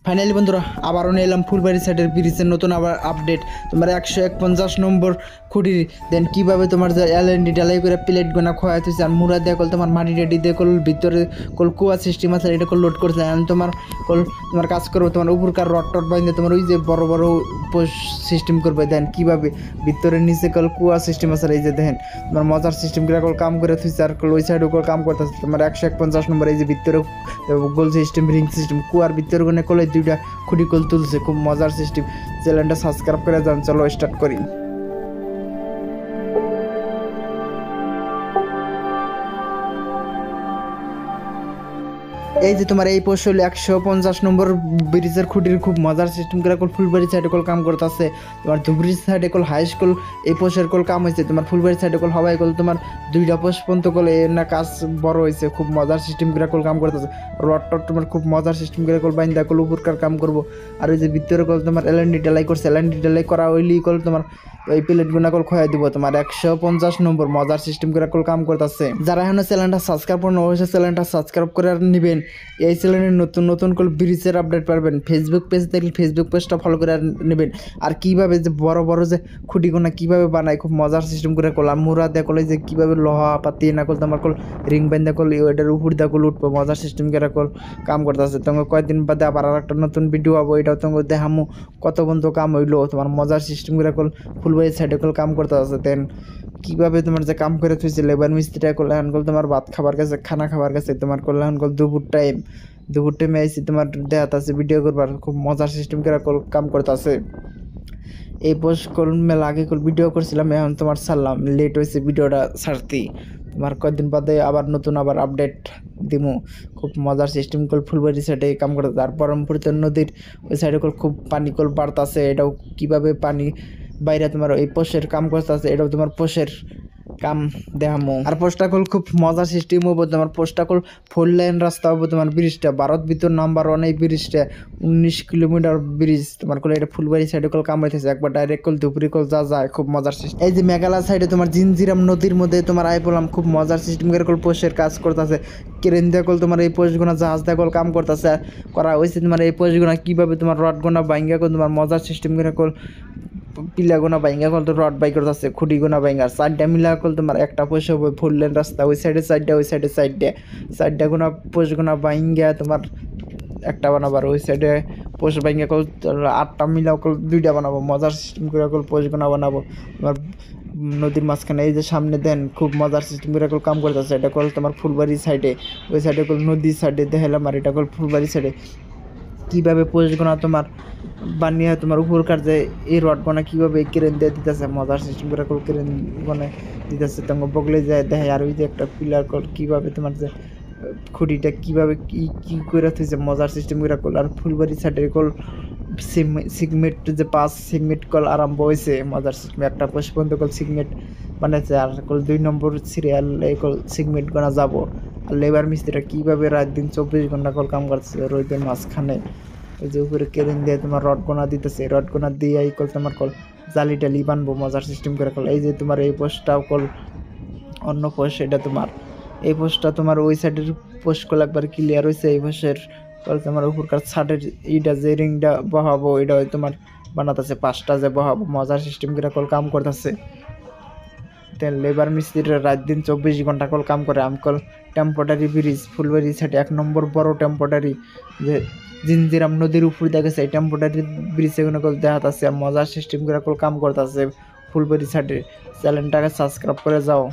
Finally বন্ধুরা আবারও নিয়ে এলাম ফুলবাড়ি সাইডের ব্রিজের নতুন আবার আপডেট। তোমার 151 নম্বর খুঁটির দেন কীভাবে তোমার যে এলএনডি ডালাই করে প্লেট গোনা খোয়া হয়েছে আর মুড়া দিয়ে কল তোমার মাটি রেডি দিয়ে কল ভিতরে কল কুয়া সিস্টেম আছে এটা কল লোড করছে। আমি তোমার তোমার কাজ করবো তোমার উপরকার রড টড বাইন্দে তোমার ওই যে বড় বড় সিস্টেম করবে। দেন কীভাবে ভিতরে নিচে কল কুয়া সিস্টেম আছে এই যে দেখেন তোমার মজার সিস্টেম করে কল কাম করে থুইছে আর কল ওই সাইডে কল কাম করতেছে তোমার 151 নম্বর এই যে ভিতরে গোল সিস্টেম রিং সিস্টেম কুয়ার ভিতরে কোনে কলে দুইটা খুঁটি কল তুলছে। খুব মজার সিস্টেম। চ্যানেলটা সাবস্ক্রাইব করে যান। চলো স্টার্ট করি। এই যে তোমার এই পোস্ট হলো 150 নম্বর ব্রিজের খুঁটির খুব মজার সিস্টেম করে কল ফুলবাড়ি সাইডে কল কাম করতেছে। তোমার ধুবড়ি সাইডে কল হাই স্কুল এই পোস্টের কল কাম হয়েছে। তোমার ফুলবাড়ি সাইডে কল হবাই কল তোমার দুইটা পোস্ট পর্যন্ত কল এর না কাজ বড় হয়েছে। খুব মজার সিস্টেম করে কল কাম করতেছে। রড টড তোমার খুব মজার সিস্টেম করে কল বাইন্দা কল উপরকার কাম করবো। আর ওই যে ভিতরে কল তোমার এলএনডি ডালাই করছে। এলএনডি ডালাই করা ওইলি কল তোমার এই প্লেট গুনা কল খোয়া দিব। তোমার 150 নম্বর মজার সিস্টেম করে কল কাম করতেছে। যারা এখনো চ্যানেলটা সাবস্ক্রাইব করেন অবশ্যই চ্যানেলটা সাবস্ক্রাইব করে নেবেন। এই চ্যানেলের নতুন নতুন কল ব্রিজের আপডেট পাবেন। ফেসবুক পেজ দেখলে ফেসবুক পেজটা ফলো করে নেবেন। আর কীভাবে যে বড় বড় যে খুঁটিগুনা কীভাবে বানায় খুব মজার সিস্টেম করে কল আর মুড়া দিয়ে কল যে কীভাবে লোহা পাতি না কল তোমার কল রিং বাইন্দা কল ওইটার উপর দিয়ে কল উঠবো। মজার সিস্টেম করে কল কাম করতেছে। তোমাকে কয়েকদিন বাদে আবার আর একটা নতুন ভিডিও হবো। এটাও তোমাকে দেখামু কত বন্ধু কাম হইলো। তোমার মজার সিস্টেম করে কল ফুলবাড়ি সাইডে কল কাম করতে আছে। দেন কীভাবে তোমার যে কাম করে থুইছে লেবার মিস্ত্রিটা করলে এখন কল তোমার ভাত খাবার কাছে খানা খাবার কাছে তোমার করলে এখন কল দুপুর টাইমে আইসি তোমার দেখাত আছে ভিডিও করবার। খুব মজার সিস্টেম করে কল কাম করতে আছে। এই পোস্ট কল মেলা আগে কল ভিডিও করছিলাম এখন তোমার ছাড়লাম লেট হয়েছে ভিডিওটা ছাড়তে। তোমার কয়েকদিন বাদে আবার নতুন আবার আপডেট দিমু। খুব মজার সিস্টেম কল ফুলবাড়ি সাইডে কাম করতে। আর পরমপুরিত নদীর ওই সাইডে কল খুব পানি কল বাড়তাছে। এটাও কীভাবে পানি বাইরে তোমার এই পোষের কাম করতে আছে। এটাও তোমার পোষের কাম দেখামো। আর পোস্টটা কল খুব মজার সিস্টেম হবো। তোমার পোস্টটা কল 4 লাইন রাস্তা হবো। তোমার ব্রিজটা ভারত ভিতর নাম্বার 1 এই ব্রিজটা 19 কিলোমিটার ব্রিজ। তোমার কল এটা ফুলবাড়ি সাইডে কল কাম হইতেছে একবার ডাইরেক্ট কল ধুবড়ি কল যায় খুব মজার সিস্টেম। এই যে মেঘালয় সাইডে তোমার জিনজিরাম নদীর মধ্যে তোমার আই বললাম খুব মজার সিস্টেম করে কল পোস্টের কাজ করতেছে। ক্রেন দিয়ে কল তোমার এই পোস্টগুনা জাহাজ দিয়ে কল কাম করতেছে করা হয়েছে। তোমার এই পোস্টগুনা কীভাবে তোমার রডগুনা বাইঙ্গা কল তোমার মজার সিস্টেম করে কল পিলা গোনা বাইঙ্গা কল তো রড বাইক আছে খুঁটি গোনা বাইঙ্গা 4টা মিলা কল তোমার একটা পোষ হবে 4 লেন রাস্তা। ওই সাইডে 4টা ওই সাইডে 4টা গোনা পোষ গোনা বাইঙ্গা তোমার একটা বানাবার। ওই সাইডে পোষ বাইঙ্গা কল 8টা মিলা কল 2টা বানাবো। মজার সিস্টেম করে কল পোষ গোনা বানাবো। তোমার নদীর মাঝখানে এই যে সামনে দেন খুব মজার সিস্টেম করে কল কাম করতেছে। এটা কল তোমার ফুলবাড়ি সাইডে ওই সাইডে কল নদীর সাইডে দেখালাম। আর এটা কল ফুলবাড়ি সাইডে কীভাবে পোষগোনা তোমার বানিয়ে তোমার উপরকার যে এই রডগোনা কীভাবে কেরেন দিয়ে দিতেছে। মজার সিস্টেম করে কেরেন মানে দিতেছে তোমার বগলে যায় দেখে। আর ওই যে একটা পিলার কল কীভাবে তোমার যে খুঁটিটা কীভাবে কী করে থইছে মজার সিস্টেম করে কল। আর ফুলবাড়ি সাইডের কল সিগমেট যে 5 সিগমেট কল আরম্ভ হয়েছে। মজার সিস্টেম একটা পোষ পর্যন্ত কল সিগমেট বানাইছে। আর কল 2 নম্বর সিরিয়াল এই কল সিগমেট গোনা যাবো। আর লেবার মিস্ত্রিরা কীভাবে রাত দিন 24 ঘন্টা কল কাম করছে রোদের মাঝখানে। ওই যে উপরে কেরেন দিয়ে তোমার রড গোনা দিতেছে। রড গোনা দিয়ে এই কল তোমার কল জালি টালি বানবো। মজার সিস্টেম করে কল এই যে তোমার এই পোস্টটাও কল অন্য পোস্ট। এটা তোমার এই পোস্টটা তোমার ওই সাইডের পোস্ট কল একবার ক্লিয়ার হয়েছে। এই পোস্টের কল তোমার উপরকার ছাদের এইটা যে রিংটা বহাবো এটা তোমার বানাতেছে 5টা যে বহাবো। মজার সিস্টেম করে কল কাম করতেছে। লেবার মিস্ত্রিরা রাত দিন 24 ঘন্টা কল কাম করে। আমি কল টেম্পোরারি ব্রিজ ফুলবাড়ি সাইডে 1 নম্বর বড় টেম্পোরারি যে জিনজিরাম নদীর উপর দেখেছে এই টেম্পোরারি ব্রিজ এগুলো কল দেখাত আছে। মজার সিস্টেম করে কল কাম করতেছে ফুলবাড়ি সাইডে। চ্যানেলটাকে সাবস্ক্রাইব করে যাও।